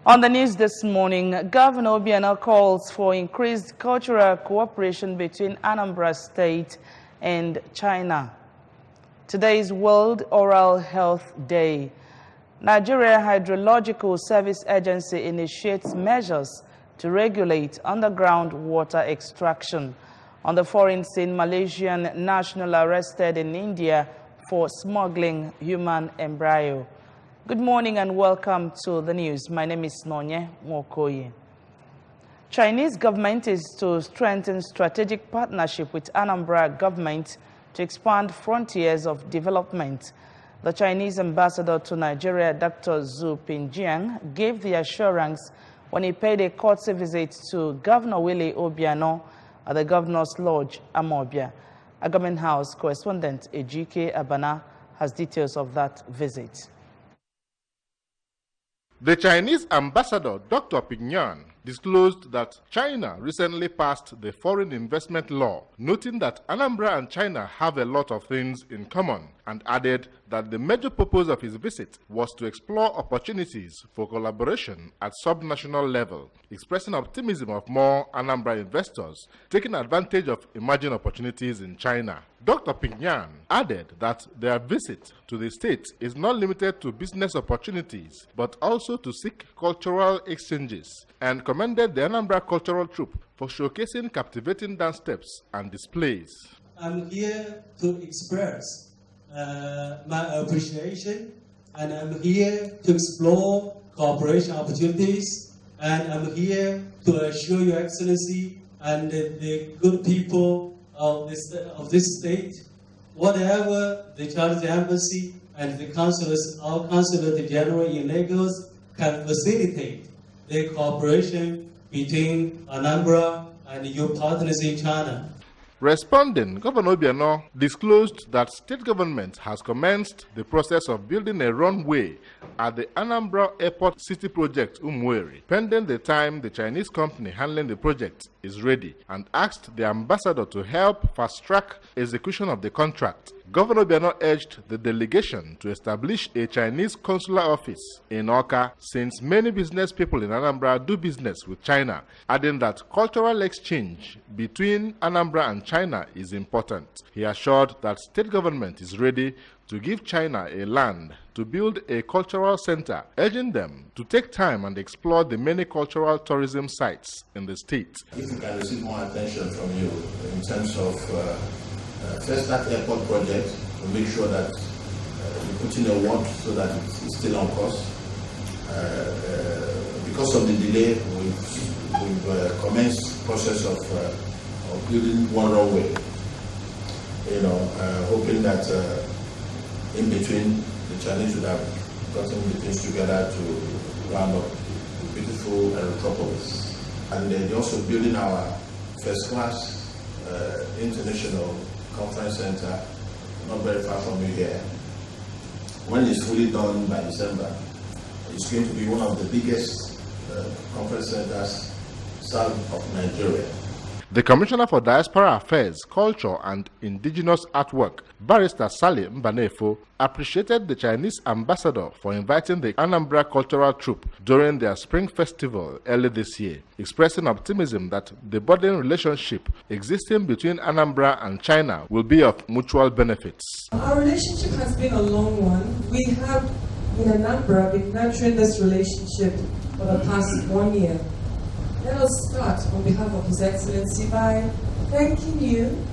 On the news this morning, Governor OBIANO calls for increased cultural cooperation between Anambra State and China. Today is World Oral Health Day. Nigeria Hydrological Service Agency initiates measures to regulate underground water extraction. On the foreign scene, Malaysian national arrested in India for smuggling human embryo. Good morning and welcome to the news. My name is Nonye Mokoye. Chinese government is to strengthen strategic partnership with Anambra government to expand frontiers of development. The Chinese ambassador to Nigeria, Dr. PINGJIAN, gave the assurance when he paid a courtesy visit to Governor Willie Obiano at the Governor's Lodge, Amobia. A Government House correspondent, Ejike Abana, has details of that visit. The Chinese ambassador, Dr. PINGJIAN, disclosed that China recently passed the foreign investment law, noting that Anambra and China have a lot of things in common, and added that the major purpose of his visit was to explore opportunities for collaboration at subnational level, expressing optimism of more Anambra investors taking advantage of emerging opportunities in China. Dr. PINGJIAN added that their visit to the state is not limited to business opportunities, but also to seek cultural exchanges, and commended the Anambra cultural troupe for showcasing captivating dance steps and displays. I'm here to express my appreciation, and I'm here to explore cooperation opportunities, and I'm here to assure Your Excellency and the good people of this state, whatever the Chinese embassy and the our consulate general in Lagos can facilitate the cooperation between Anambra and your partners in China. Responding, Governor Obiano disclosed that state government has commenced the process of building a runway at the Anambra Airport City Project, Umueri, pending the time the Chinese company handling the project is ready, and asked the ambassador to help fast-track execution of the contract. Governor Obiano urged the delegation to establish a Chinese consular office in Awka, since many business people in Anambra do business with China, adding that cultural exchange between Anambra and China is important. He assured that state government is ready to give China a land to build a cultural center, urging them to take time and explore the many cultural tourism sites in the state. If we can receive more attention from you in terms of first that airport project, to make sure that we put in a work so that it's still on course. Because of the delay, we've commenced process of building one runway. Hoping that in between the Chinese would have gotten the things together to round up the beautiful metropolis. And they're also building our first class international conference center, not very far from you here. When it's fully done by December, it's going to be one of the biggest conference centers south of Nigeria. The Commissioner for Diaspora Affairs, Culture and Indigenous Artwork, Barrister Sally Mbanefo, appreciated the Chinese ambassador for inviting the Anambra cultural troupe during their spring festival early this year, expressing optimism that the budding relationship existing between Anambra and China will be of mutual benefits. Our relationship has been a long one. We have in Anambra been nurturing this relationship for the past 1 year. Let us start on behalf of His Excellency by thanking you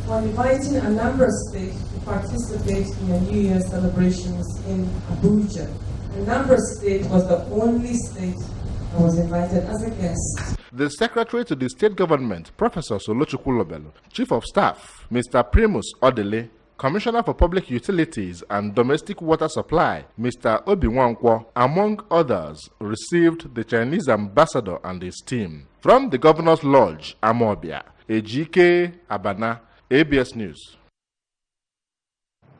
for inviting Anambra State to participate in the New Year celebrations in Abuja. Anambra State was the only state that was invited as a guest. The Secretary to the State Government, Professor Solochukwu Lobelo, Chief of Staff, Mr. Primus Odele, Commissioner for Public Utilities and Domestic Water Supply, Mr. Obiwankwo, among others, received the Chinese ambassador and his team. From the Governor's Lodge, Amobia, Ejike Abana, ABS News.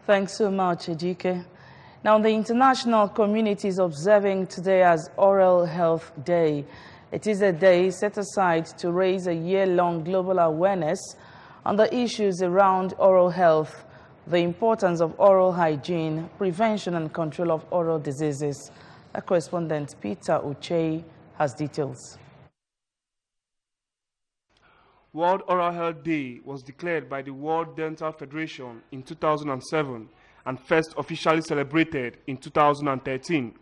Thanks so much, Ejike. Now, the international community is observing today as Oral Health Day. It is a day set aside to raise a year-long global awareness on the issues around oral health, the importance of oral hygiene, prevention and control of oral diseases. Our correspondent Peter Uche has details. World Oral Health Day was declared by the World Dental Federation in 2007 and first officially celebrated in 2013.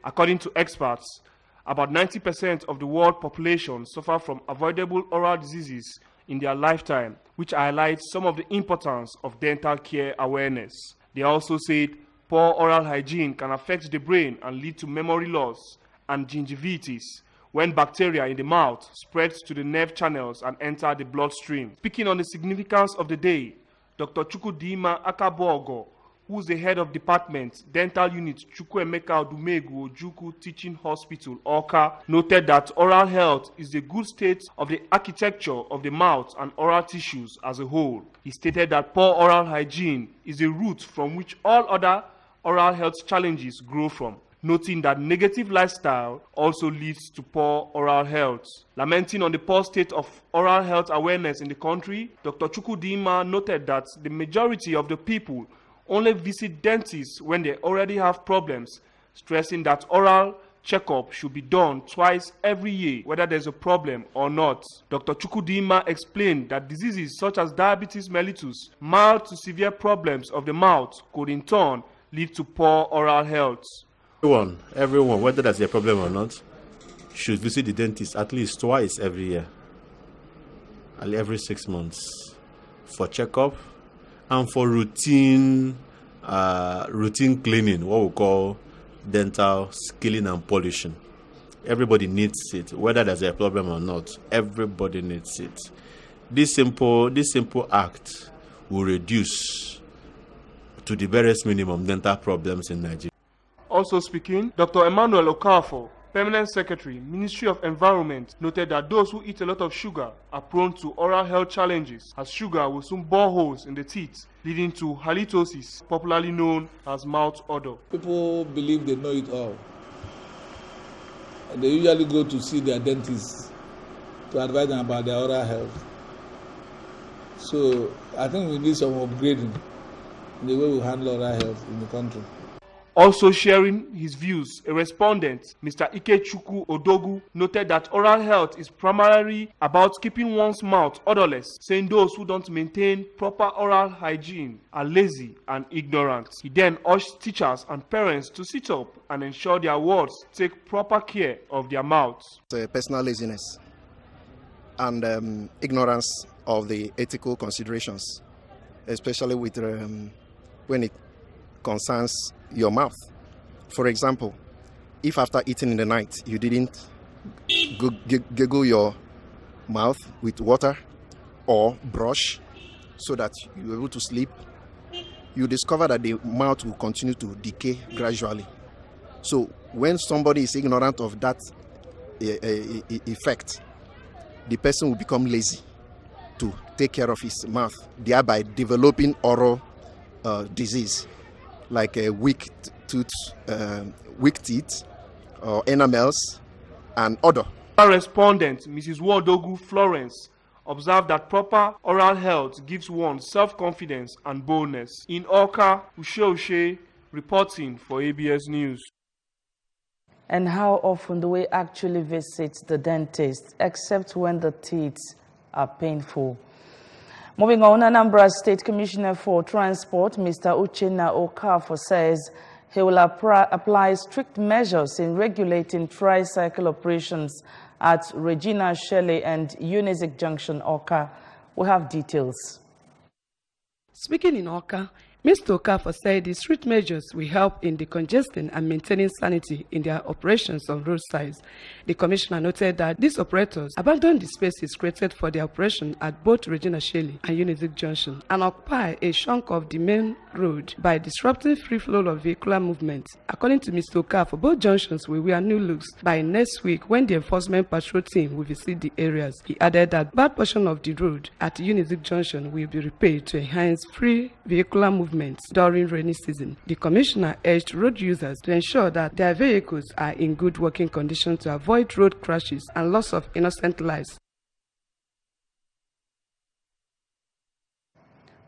According to experts, about 90% of the world population suffer from avoidable oral diseases in their lifetime, which highlights some of the importance of dental care awareness. They also said poor oral hygiene can affect the brain and lead to memory loss and gingivitis when bacteria in the mouth spreads to the nerve channels and enter the bloodstream. Speaking on the significance of the day, Dr. Chukwudima Akabogo, who is the head of department, dental unit, Chukwuemeka Odumegu Ojukwu Teaching Hospital, Awka, noted that oral health is the good state of the architecture of the mouth and oral tissues as a whole. He stated that poor oral hygiene is the root from which all other oral health challenges grow from, noting that negative lifestyle also leads to poor oral health. Lamenting on the poor state of oral health awareness in the country, Dr. Chukwudima noted that the majority of the people only visit dentists when they already have problems, stressing that oral checkup should be done twice every year, whether there's a problem or not. Dr. Chukwudima explained that diseases such as diabetes mellitus, mild to severe problems of the mouth, could in turn lead to poor oral health. Everyone, whether that's a problem or not, should visit the dentist at least twice every year, every 6 months, for checkup and for routine cleaning, what we call dental scaling and polishing. Everybody needs it, whether there's a problem or not. Everybody needs it. This simple act will reduce to the barest minimum dental problems in Nigeria. Also speaking, Dr. Emmanuel Okafor, Permanent Secretary, Ministry of Environment, noted that those who eat a lot of sugar are prone to oral health challenges, as sugar will soon bore holes in the teeth, leading to halitosis, popularly known as mouth odor. People believe they know it all. They usually go to see their dentist to advise them about their oral health. So I think we need some upgrading in the way we handle oral health in the country. Also sharing his views, a respondent, Mr. Ikechukwu Odogu, noted that oral health is primarily about keeping one's mouth odorless, saying those who don't maintain proper oral hygiene are lazy and ignorant. He then urged teachers and parents to sit up and ensure their wards take proper care of their mouths. Personal laziness and ignorance of the ethical considerations, especially with when it concerns your mouth. For example, if after eating in the night you didn't gargle your mouth with water or brush so that you were able to sleep, you discover that the mouth will continue to decay gradually. So when somebody is ignorant of that effect, the person will become lazy to take care of his mouth, thereby developing oral disease like weak teeth, or enamels, and other. Our respondent, Mrs. Wodogu Florence, observed that proper oral health gives one self-confidence and boldness. In Awka, Ushe reporting for ABS News. And how often do we actually visit the dentist, except when the teeth are painful? Moving on, Anambra State Commissioner for Transport, Mr. Uchenna Okafor, says he will apply strict measures in regulating tricycle operations at Regina Shelley and Unizik Junction, Awka. We have details. Speaking in Awka, Mr. Okafor said the strict measures will help in decongesting and maintaining sanity in their operations on roadsides. The commissioner noted that these operators abandon the spaces created for their operation at both Regina Shelley and Unizik Junction and occupy a chunk of the main road by disrupting free flow of vehicular movement. According to Mr. Okafor, both junctions will wear new looks by next week when the enforcement patrol team will visit the areas. He added that bad portion of the road at Unizik Junction will be repaired to enhance free vehicular movement during rainy season. The commissioner urged road users to ensure that their vehicles are in good working condition to avoid road crashes and loss of innocent lives.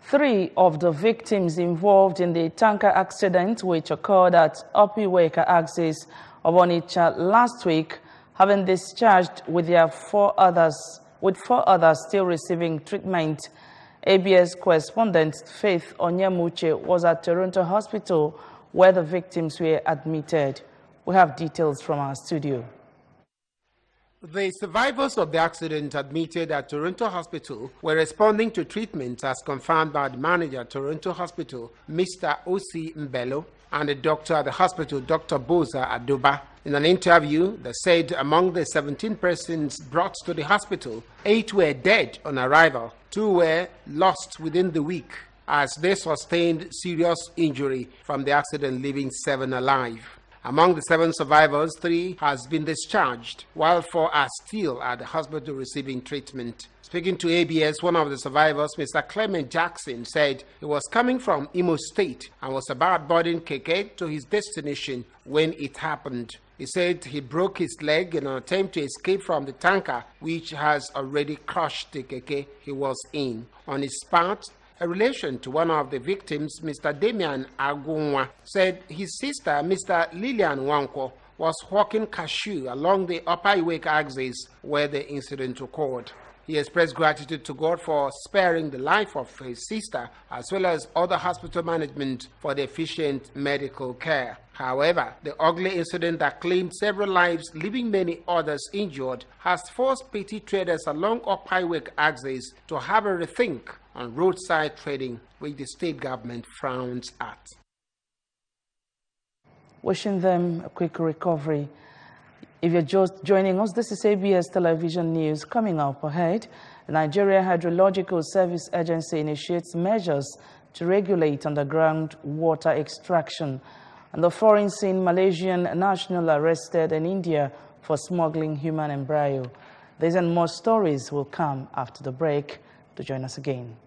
3 of the victims involved in the tanker accident which occurred at Opiweka axis of Onitsha last week, having discharged with four others still receiving treatment. ABS correspondent Faith Onyemuche was at Toronto Hospital where the victims were admitted. We have details from our studio. The survivors of the accident admitted at Toronto Hospital were responding to treatment as confirmed by the manager at Toronto Hospital, Mr. O.C. Mbelo, and the doctor at the hospital, Dr. Boza Adoba. In an interview, they said among the 17 persons brought to the hospital, 8 were dead on arrival, 2 were lost within the week, as they sustained serious injury from the accident, leaving 7 alive. Among the 7 survivors, 3 has been discharged, while 4 are still at the hospital receiving treatment. Speaking to ABS, one of the survivors, Mr. Clement Jackson, said he was coming from Imo State and was about boarding Keke to his destination when it happened. He said he broke his leg in an attempt to escape from the tanker, which has already crushed the Keke he was in. On his part, a relation to one of the victims, Mr. Damian Agunwa, said his sister, Mr. Lillian Wanko, was hawking cashew along the Upper Iwake axis where the incident occurred. He expressed gratitude to God for sparing the life of his sister, as well as other hospital management for the efficient medical care. However, the ugly incident that claimed several lives, leaving many others injured, has forced petty traders along Upper Iwake axis to have a rethink on roadside trading, which the state government frowns at. Wishing them a quick recovery. If you're just joining us, this is ABS Television News. Coming up ahead, the Nigeria Hydrological Service Agency initiates measures to regulate underground water extraction. And the foreign seen Malaysian national arrested in India for smuggling human embryo. These and more stories will come after the break. To join us again.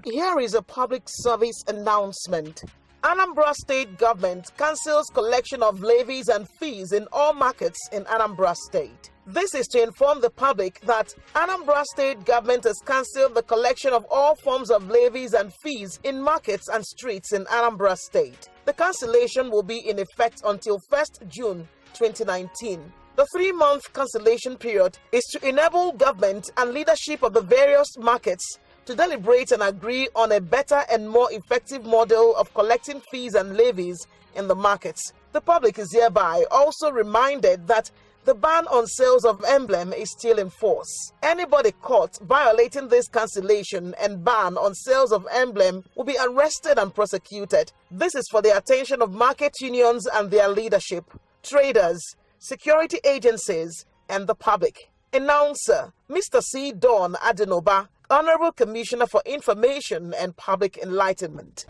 Here is a public service announcement. Anambra State Government cancels collection of levies and fees in all markets in Anambra State. This is to inform the public that Anambra State Government has cancelled the collection of all forms of levies and fees in markets and streets in Anambra State. The cancellation will be in effect until 1st June 2019. The 3-month cancellation period is to enable government and leadership of the various markets to deliberate and agree on a better and more effective model of collecting fees and levies in the markets. The public is hereby also reminded that the ban on sales of emblem is still in force. Anybody caught violating this cancellation and ban on sales of emblem will be arrested and prosecuted. This is for the attention of market unions and their leadership, traders, security agencies, and the public. Announcer, Mr. C. Don Adenoba, Honorable Commissioner for Information and Public Enlightenment.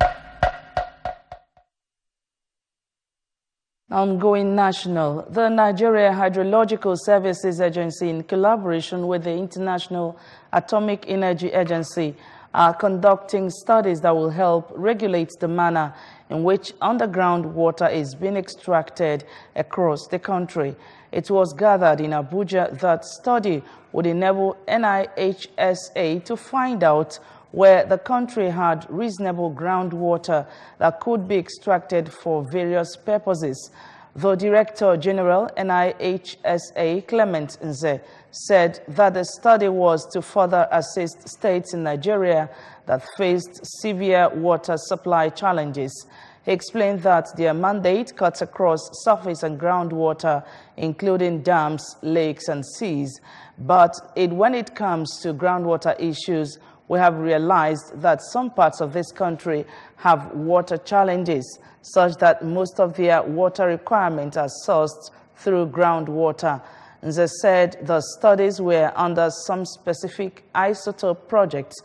Ongoing national, the Nigeria Hydrological Services Agency, in collaboration with the International Atomic Energy Agency, are conducting studies that will help regulate the manner in which underground water is being extracted across the country. It was gathered in Abuja that study would enable NHISA to find out where the country had reasonable groundwater that could be extracted for various purposes. The Director General, NHISA, Clement Nze, said that the study was to further assist states in Nigeria that faced severe water supply challenges. He explained that their mandate cuts across surface and groundwater, including dams, lakes, and seas. But when it comes to groundwater issues, we have realized that some parts of this country have water challenges, such that most of their water requirements are sourced through groundwater. Nze said the studies were under some specific isotope projects,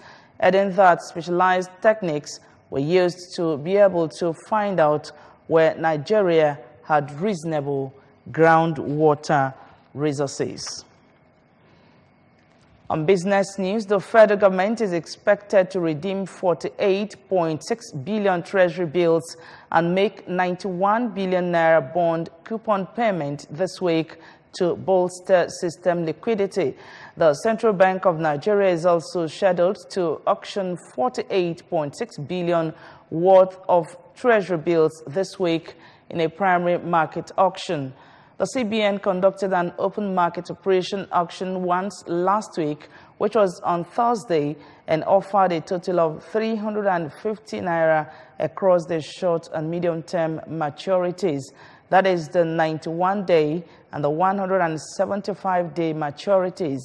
adding that specialized techniques were used to be able to find out where Nigeria had reasonable groundwater resources. On business news, the federal government is expected to redeem 48.6 billion treasury bills and make 91 billion naira bond coupon payment this week to bolster system liquidity. The Central Bank of Nigeria is also scheduled to auction 48.6 billion worth of Treasury bills this week in a primary market auction. The CBN conducted an open market operation auction once last week, which was on Thursday, and offered a total of 350 naira across the short and medium-term maturities. That is the 91-day and the 175-day maturities.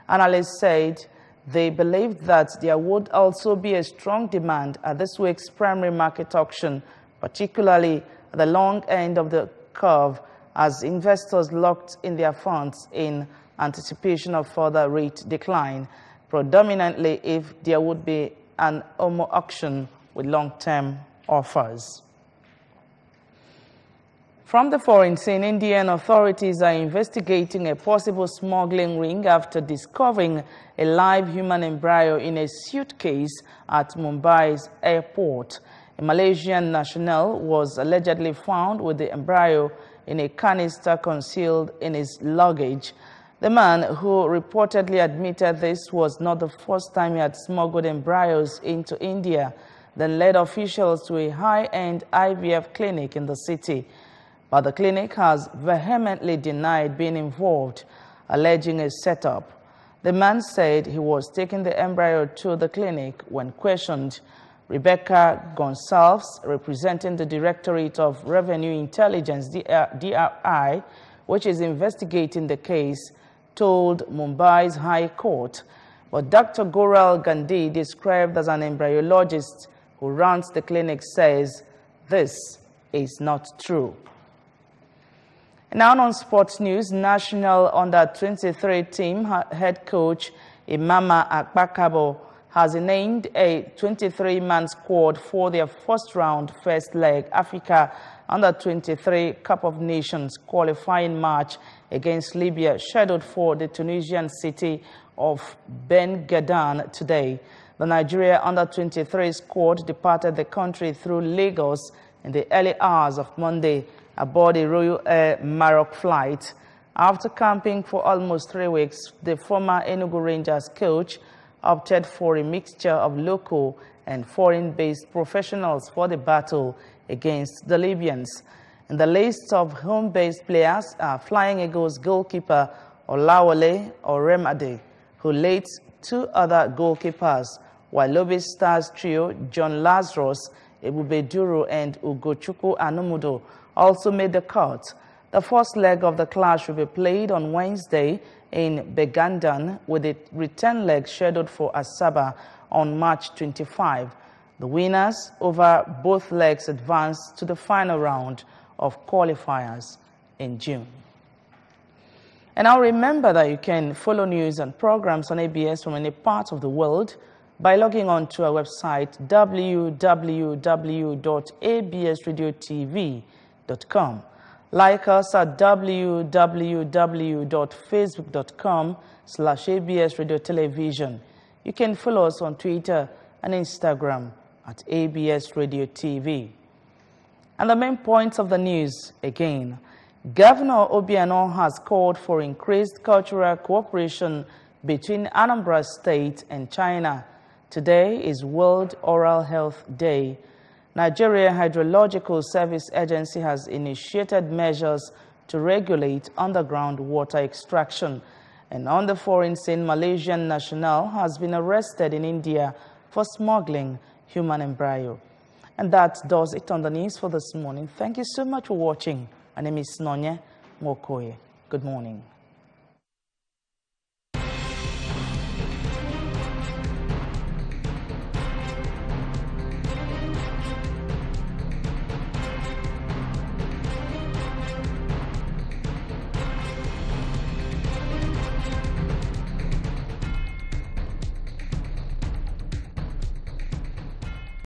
Analysts said they believed that there would also be a strong demand at this week's primary market auction, particularly at the long end of the curve, as investors locked in their funds in anticipation of further rate decline, predominantly if there would be an OMO auction with long-term offers. From the foreign scene, Indian authorities are investigating a possible smuggling ring after discovering a live human embryo in a suitcase at Mumbai's airport. A Malaysian national was allegedly found with the embryo in a canister concealed in his luggage. The man, who reportedly admitted this was not the first time he had smuggled embryos into India, then led officials to a high-end IVF clinic in the city. But the clinic has vehemently denied being involved, alleging a setup. The man said he was taking the embryo to the clinic when questioned. Rebecca Gonsalves, representing the Directorate of Revenue Intelligence, DRI, which is investigating the case, told Mumbai's High Court. But Dr. Goral Gandhi, described as an embryologist who runs the clinic, says this is not true. Now on sports news, national under-23 team head coach Imama Akpakabo has named a 23-man squad for their first-round first leg Africa Under-23 Cup of Nations qualifying match against Libya, scheduled for the Tunisian city of Ben Gadan today. The Nigeria Under-23 squad departed the country through Lagos in the early hours of Monday aboard a Royal Air Maroc flight. After camping for almost 3 weeks, the former Enugu Rangers coach opted for a mixture of local and foreign-based professionals for the battle against the Libyans. In the list of home-based players are Flying Eagles goalkeeper Olawale Oremade, who laid 2 other goalkeepers, while Lobby Stars trio John Lazarus, Ebube Duru, and Ugochukwu Anumudo also made the cut. The first leg of the clash will be played on Wednesday in Begandan, with the return leg scheduled for Asaba on March 25. The winners over both legs advance to the final round of qualifiers in June. And now remember that you can follow news and programs on ABS from any part of the world by logging on to our website www.absradiotv.com. Like us at www.facebook.com/ABSRadioTelevision. You can follow us on Twitter and Instagram at ABS Radio TV. And the main points of the news again. Governor OBIANO has called for increased cultural cooperation between Anambra State and China. Today is World Oral Health Day. Nigeria Hydrological Service Agency has initiated measures to regulate underground water extraction. And on the foreign scene, Malaysian national has been arrested in India for smuggling human embryo. And that does it on the news for this morning. Thank you so much for watching. My name is Nonye Mokoye. Good morning.